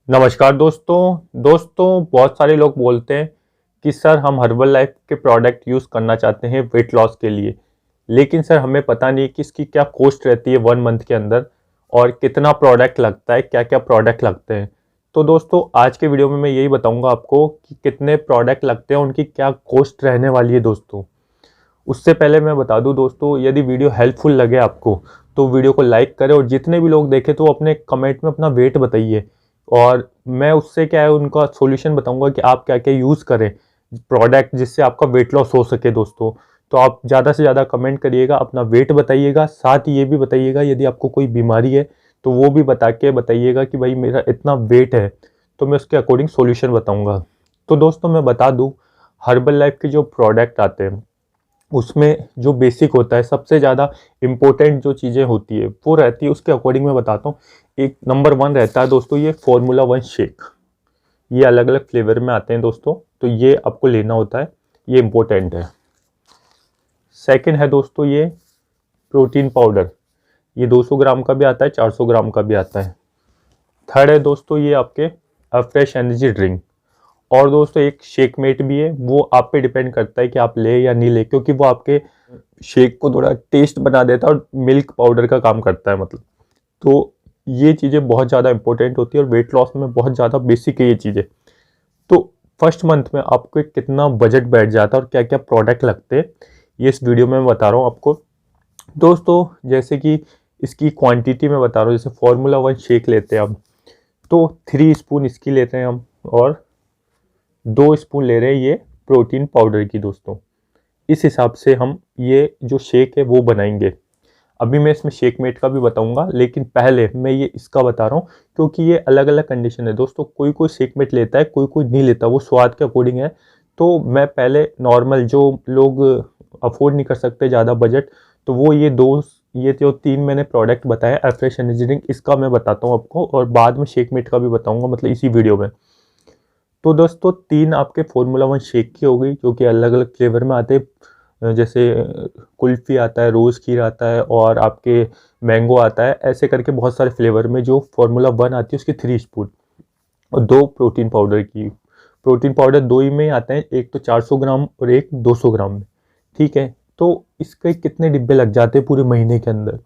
नमस्कार दोस्तों बहुत सारे लोग बोलते हैं कि सर हम हर्बल लाइफ के प्रोडक्ट यूज़ करना चाहते हैं वेट लॉस के लिए। लेकिन सर हमें पता नहीं कि इसकी क्या कॉस्ट रहती है 1 मंथ के अंदर और कितना प्रोडक्ट लगता है, क्या क्या प्रोडक्ट लगते हैं। तो दोस्तों आज के वीडियो में मैं यही बताऊंगा आपको कि कितने प्रोडक्ट लगते हैं, उनकी क्या कॉस्ट रहने वाली है दोस्तों। उससे पहले मैं बता दूं दोस्तों, यदि वीडियो हेल्पफुल लगे आपको तो वीडियो को लाइक करें और जितने भी लोग देखें तो अपने कमेंट में अपना वेट बताइए और मैं उससे क्या है उनका सॉल्यूशन बताऊंगा कि आप क्या क्या यूज़ करें प्रोडक्ट जिससे आपका वेट लॉस हो सके दोस्तों। तो आप ज़्यादा से ज़्यादा कमेंट करिएगा, अपना वेट बताइएगा, साथ ही ये भी बताइएगा यदि आपको कोई बीमारी है तो वो भी बता के बताइएगा कि भाई मेरा इतना वेट है, तो मैं उसके अकॉर्डिंग सॉल्यूशन बताऊंगा। तो दोस्तों मैं बता दूं, हर्बल लाइफ के जो प्रोडक्ट आते हैं उसमें जो बेसिक होता है, सबसे ज़्यादा इम्पोर्टेंट जो चीज़ें होती है वो रहती है, उसके अकॉर्डिंग मैं बताता हूँ। एक नंबर 1 रहता है दोस्तों ये फार्मूला 1 शेक। ये अलग अलग फ्लेवर में आते हैं दोस्तों, तो ये आपको लेना होता है, ये इम्पोर्टेंट है। सेकंड है दोस्तों ये प्रोटीन पाउडर। ये 200 ग्राम का भी आता है, 400 ग्राम का भी आता है। थर्ड है दोस्तों ये आपके फ्रेश एनर्जी ड्रिंक। और दोस्तों एक शेक मेट भी है, वो आप पे डिपेंड करता है कि आप ले या नहीं ले, क्योंकि वो आपके शेक को थोड़ा टेस्ट बना देता है और मिल्क पाउडर का काम करता है मतलब। तो ये चीज़ें बहुत ज़्यादा इंपॉर्टेंट होती है और वेट लॉस में बहुत ज़्यादा बेसिक है ये चीज़ें। तो फर्स्ट मंथ में आपको कितना बजट बैठ जाता है और क्या क्या प्रोडक्ट लगते हैं ये इस वीडियो में मैं बता रहा हूँ आपको दोस्तों। जैसे कि इसकी क्वांटिटी में बता रहा हूँ, जैसे फार्मूला 1 शेक लेते हैं हम तो 3 स्पून इसकी लेते हैं हम, और 2 स्पून ले रहे हैं ये प्रोटीन पाउडर की दोस्तों। इस हिसाब से हम ये जो शेक है वो बनाएंगे। अभी मैं इसमें शेक मेट का भी बताऊंगा, लेकिन पहले मैं ये इसका बता रहा हूँ क्योंकि ये अलग अलग कंडीशन है दोस्तों। कोई कोई शेक मेट लेता है, कोई कोई नहीं लेता, वो स्वाद के अकॉर्डिंग है। तो मैं पहले नॉर्मल जो लोग अफोर्ड नहीं कर सकते ज़्यादा बजट, तो वो ये जो 3 मैंने प्रोडक्ट बताए फ्रेश एनर्जी ड्रिंक, इसका मैं बताता हूँ आपको और बाद में शेक मेट का भी बताऊँगा, मतलब इसी वीडियो में। तो दोस्तों 3 आपके फार्मूला 1 शेक की हो गई जो कि अलग अलग फ्लेवर में आते हैं, जैसे कुल्फ़ी आता है, रोज़ खीर आता है और आपके मैंगो आता है, ऐसे करके बहुत सारे फ्लेवर में जो फार्मूला 1 आती है उसकी 3 स्पून और 2 प्रोटीन पाउडर की। प्रोटीन पाउडर 2 ही में आते हैं, एक तो 400 ग्राम और एक 200 ग्राम में, ठीक है। तो इसके कितने डिब्बे लग जाते हैं पूरे महीने के अंदर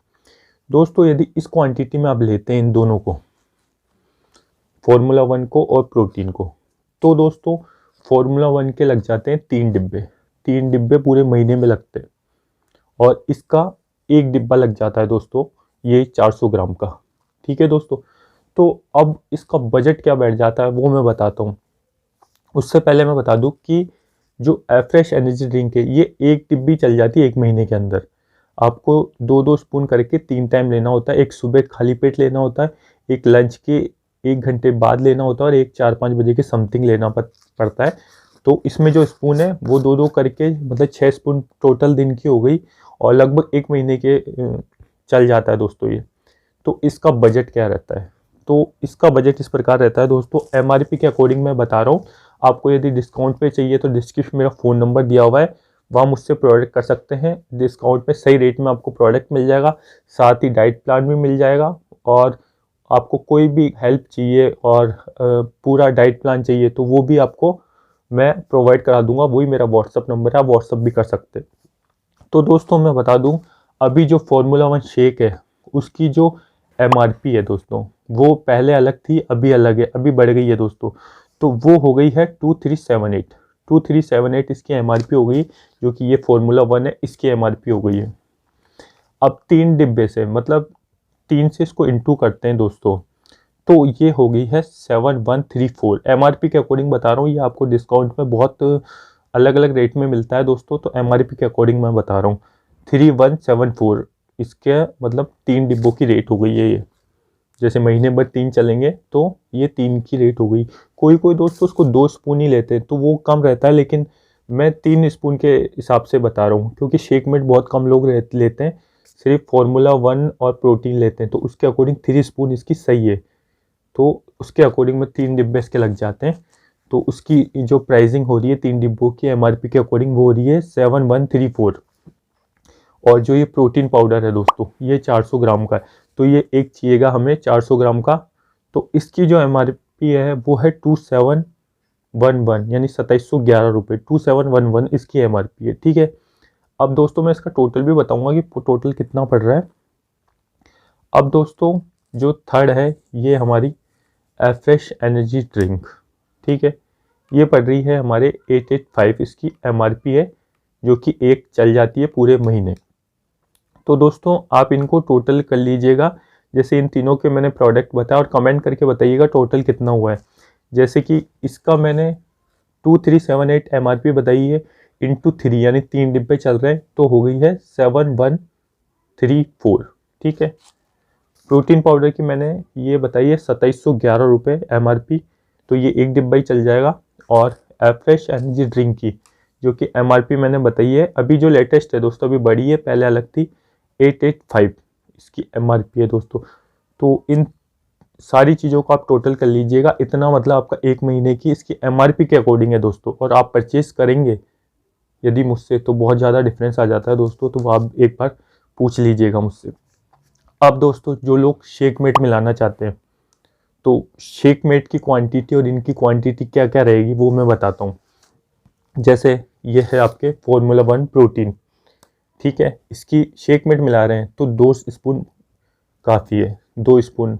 दोस्तों, यदि इस क्वांटिटी में आप लेते हैं इन दोनों को, फार्मूला 1 को और प्रोटीन को, तो दोस्तों फार्मूला 1 के लग जाते हैं 3 डिब्बे। 3 डिब्बे पूरे महीने में लगते हैं और इसका एक डिब्बा लग जाता है दोस्तों ये 400 ग्राम का, ठीक है दोस्तों। तो अब इसका बजट क्या बैठ जाता है वो मैं बताता हूँ। उससे पहले मैं बता दूँ कि जो फ्रेश एनर्जी ड्रिंक है ये एक डिब्बी चल जाती है एक महीने के अंदर। आपको 2-2 स्पून करके 3 टाइम लेना होता है। एक सुबह खाली पेट लेना होता है, एक लंच के 1 घंटे बाद लेना होता है और एक 4-5 बजे के समथिंग लेना पड़ता है। तो इसमें जो स्पून है वो 2-2 करके मतलब 6 स्पून टोटल दिन की हो गई और लगभग एक महीने के चल जाता है दोस्तों ये। तो इसका बजट क्या रहता है, तो इसका बजट इस प्रकार रहता है दोस्तों, एमआरपी के अकॉर्डिंग मैं बता रहा हूँ। आपको यदि डिस्काउंट पे चाहिए तो डिस्क्रिप्शन में मेरा फ़ोन नंबर दिया हुआ है, वहाँ मुझसे प्रोडक्ट कर सकते हैं। डिस्काउंट पे सही रेट में आपको प्रोडक्ट मिल जाएगा, साथ ही डाइट प्लान भी मिल जाएगा। और आपको कोई भी हेल्प चाहिए और पूरा डाइट प्लान चाहिए तो वो भी आपको मैं प्रोवाइड करा दूंगा, वही मेरा व्हाट्सअप नंबर है, आप व्हाट्सअप भी कर सकते हैं। तो दोस्तों मैं बता दूं, अभी जो फार्मूला 1 शेक है उसकी जो एमआरपी है दोस्तों वो पहले अलग थी, अभी अलग है, अभी बढ़ गई है दोस्तों। तो वो हो गई है 2378। 2378 इसकी एमआरपी हो गई, जो कि ये फार्मूला 1 है इसकी एमआरपी हो गई है। अब 3 डिब्बे से मतलब 3 से इसको इंटू करते हैं दोस्तों, तो ये हो गई है 7134। एमआरपी के अकॉर्डिंग बता रहा हूँ, ये आपको डिस्काउंट में बहुत अलग अलग रेट में मिलता है दोस्तों, तो एमआरपी के अकॉर्डिंग मैं बता रहा हूँ 3174। इसके मतलब 3 डिब्बों की रेट हो गई है ये। जैसे महीने भर 3 चलेंगे तो ये 3 की रेट हो गई। कोई कोई दोस्तों उसको 2 स्पून ही लेते हैं तो वो कम रहता है, लेकिन मैं 3 स्पून के हिसाब से बता रहा हूँ क्योंकि शेक मेट बहुत कम लोग लेते हैं, सिर्फ फार्मूला 1 और प्रोटीन लेते हैं, तो उसके अकॉर्डिंग 3 स्पून इसकी सही है। तो उसके अकॉर्डिंग में 3 डिब्बे इसके लग जाते हैं। तो उसकी जो प्राइसिंग हो रही है 3 डिब्बों की एमआरपी के अकॉर्डिंग वो हो रही है 7134। और जो ये प्रोटीन पाउडर है दोस्तों ये 400 ग्राम का है, तो ये एक चाहिएगा हमें 400 ग्राम का। तो इसकी जो पी है वो है 2711 यानी 2711 रुपये, 2711 इसकी MRP है। ठीक है, अब दोस्तों मैं इसका टोटल भी बताऊंगा कि टोटल कितना पड़ रहा है। अब दोस्तों जो थर्ड है ये हमारी एफ्रेश एनर्जी ड्रिंक, ठीक है, ये पड़ रही है हमारे 885 इसकी MRP है, जो कि एक चल जाती है पूरे महीने। तो दोस्तों आप इनको टोटल कर लीजिएगा, जैसे इन तीनों के मैंने प्रोडक्ट बताया, और कमेंट करके बताइएगा टोटल कितना हुआ है। जैसे कि इसका मैंने 2378 MRP बताई है, इंटू 3 यानी 3 डिब्बे चल रहे हैं, तो हो गई है 7134। ठीक है, प्रोटीन पाउडर की मैंने ये बताई है 2711 रुपये MRP, तो ये एक डिब्बा ही चल जाएगा। और एफ्रेश एनर्जी ड्रिंक की जो कि MRP मैंने बताई है, अभी जो लेटेस्ट है दोस्तों, अभी बढ़ी है, पहले अलग थी, 885 इसकी MRP है दोस्तों। तो इन सारी चीज़ों को आप टोटल कर लीजिएगा, इतना मतलब आपका एक महीने की इसकी MRP के अकॉर्डिंग है दोस्तों। और आप परचेज करेंगे यदि मुझसे तो बहुत ज़्यादा डिफरेंस आ जाता है दोस्तों, तो आप एक बार पूछ लीजिएगा मुझसे। अब दोस्तों जो लोग शेक मेट मिलाना चाहते हैं, तो शेक मेट की क्वांटिटी और इनकी क्वांटिटी क्या क्या रहेगी वो मैं बताता हूँ। जैसे ये है आपके फॉर्मूला 1 प्रोटीन, ठीक है, इसकी शेक मेट मिला रहे हैं तो 2 स्पून काफ़ी है, 2 स्पून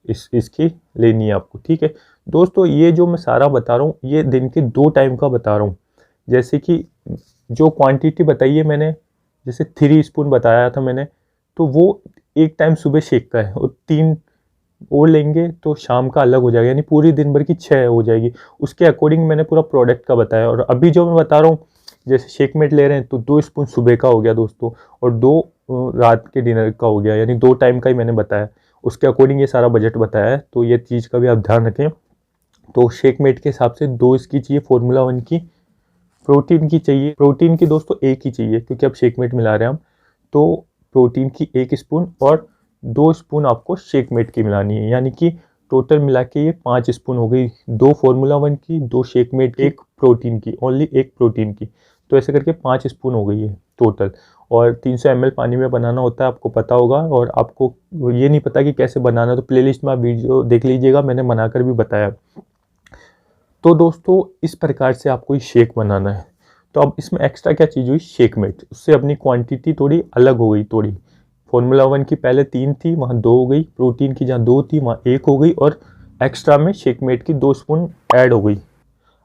इसकी लेनी है आपको। ठीक है दोस्तों, ये जो मैं सारा बता रहा हूँ ये दिन के 2 टाइम का बता रहा हूँ। जैसे कि जो क्वांटिटी बताई है मैंने, जैसे 3 स्पून बताया था मैंने, तो वो एक टाइम सुबह शेक का है, और 3 और लेंगे तो शाम का अलग हो जाएगा, यानी पूरी दिन भर की 6 हो जाएगी। उसके अकॉर्डिंग मैंने पूरा प्रोडक्ट का बताया। और अभी जो मैं बता रहा हूँ, जैसे शेक मेट ले रहे हैं तो 2 स्पून सुबह का हो गया दोस्तों, और 2 रात के डिनर का हो गया, यानी 2 टाइम का ही मैंने बताया। उसके अकॉर्डिंग ये सारा बजट बताया है, तो ये चीज़ का भी आप ध्यान रखें। तो शेक मेट के हिसाब से 2 इसकी चाहिए, फॉर्मूला 1 की। प्रोटीन की चाहिए, प्रोटीन की दोस्तों 1 ही चाहिए, क्योंकि अब शेक मेट मिला रहे हैं हम, तो प्रोटीन की 1 स्पून और 2 स्पून आपको शेक मेट की मिलानी है, यानी कि टोटल मिला के ये 5 स्पून हो गई। 2 फॉर्मूला 1 की, 2 शेक मेट, 1 प्रोटीन की, ओनली 1 प्रोटीन की, तो ऐसे करके 5 स्पून हो गई है टोटल। और 300 ml पानी में बनाना होता है, आपको पता होगा। और आपको ये नहीं पता कि कैसे बनाना, तो प्लेलिस्ट में आप वीडियो देख लीजिएगा, मैंने बनाकर भी बताया। तो दोस्तों इस प्रकार से आपको ये शेक बनाना है। तो अब इसमें एक्स्ट्रा क्या चीज़ हुई, शेक मेट, उससे अपनी क्वांटिटी थोड़ी अलग हो गई। थोड़ी फॉर्मूला 1 की पहले 3 थी, वहाँ 2 हो गई, प्रोटीन की जहाँ 2 थी वहाँ 1 हो गई, और एक्स्ट्रा में शेक मेट की 2 स्पून ऐड हो गई।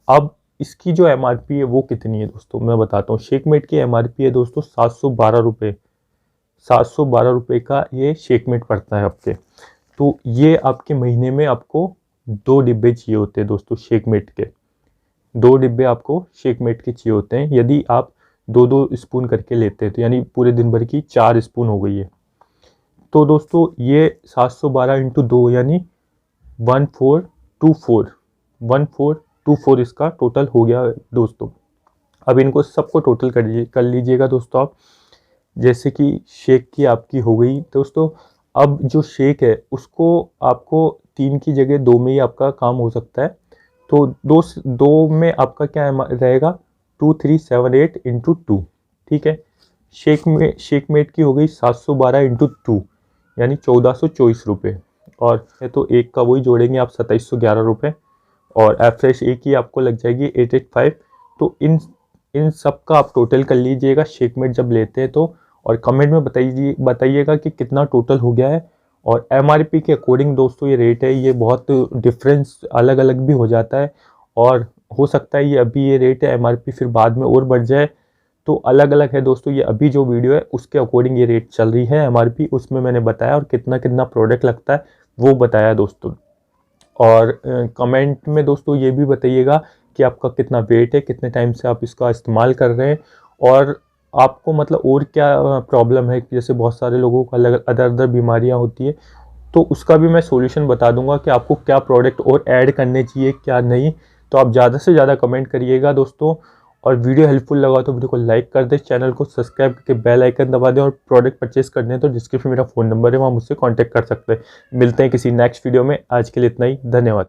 अब इसकी जो MRP है वो कितनी है दोस्तों, मैं बताता हूँ। शेक मेट की MRP है दोस्तों 712 रुपये, 712 रुपये का ये शेक मेट पड़ता है आपके। तो ये आपके महीने में आपको 2 डिब्बे चाहिए होते हैं दोस्तों शेक मेट के, 2 डिब्बे आपको शेक मेट के चाहिए होते हैं। यदि आप 2-2 स्पून करके लेते हैं तो यानी पूरे दिन भर की 4 स्पून हो गई है। तो दोस्तों ये 712 इंटू 2 यानी 1424 इसका टोटल हो गया दोस्तों। अब इनको सबको टोटल कर लीजिएगा दोस्तों आप। जैसे कि शेक की आपकी हो गई दोस्तों। अब जो शेक है उसको आपको 3 की जगह 2 में ही आपका काम हो सकता है। तो 2 में आपका क्या रहेगा, 2378 इंटू 2। ठीक है, शेक मेट की हो गई 712 इंटू 2 यानी 1424 रुपये। और है तो एक का वही जोड़ेंगे आप 2711 रुपये, और एफ्रेश एक ही आपको लग जाएगी 885। तो इन सब का आप टोटल कर लीजिएगा शेक मेट जब लेते हैं तो, और कमेंट में बताइएगा कि कितना टोटल हो गया है। और MRP के अकॉर्डिंग दोस्तों ये रेट है, ये बहुत डिफरेंस अलग अलग भी हो जाता है, और हो सकता है ये अभी ये रेट है MRP फिर बाद में और बढ़ जाए, तो अलग अलग है दोस्तों। ये अभी जो वीडियो है उसके अकॉर्डिंग ये रेट चल रही है MRP, उसमें मैंने बताया, और कितना कितना प्रोडक्ट लगता है वो बताया दोस्तों। और कमेंट में दोस्तों ये भी बताइएगा कि आपका कितना वेट है, कितने टाइम से आप इसका इस्तेमाल कर रहे हैं, और आपको मतलब और क्या प्रॉब्लम है। जैसे बहुत सारे लोगों को अलग अदर बीमारियां होती है, तो उसका भी मैं सॉल्यूशन बता दूंगा कि आपको क्या प्रोडक्ट और ऐड करने चाहिए क्या नहीं। तो आप ज़्यादा से ज़्यादा कमेंट करिएगा दोस्तों। और वीडियो हेल्पफुल लगा तो वीडियो को लाइक कर दें, चैनल को सब्सक्राइब करके बेल आइकन दबा दें, और प्रोडक्ट परचेस करने हैं तो डिस्क्रिप्शन में मेरा फ़ोन नंबर है, वहाँ मुझसे कॉन्टैक्ट कर सकते हैं। मिलते हैं किसी नेक्स्ट वीडियो में, आज के लिए इतना ही, धन्यवाद।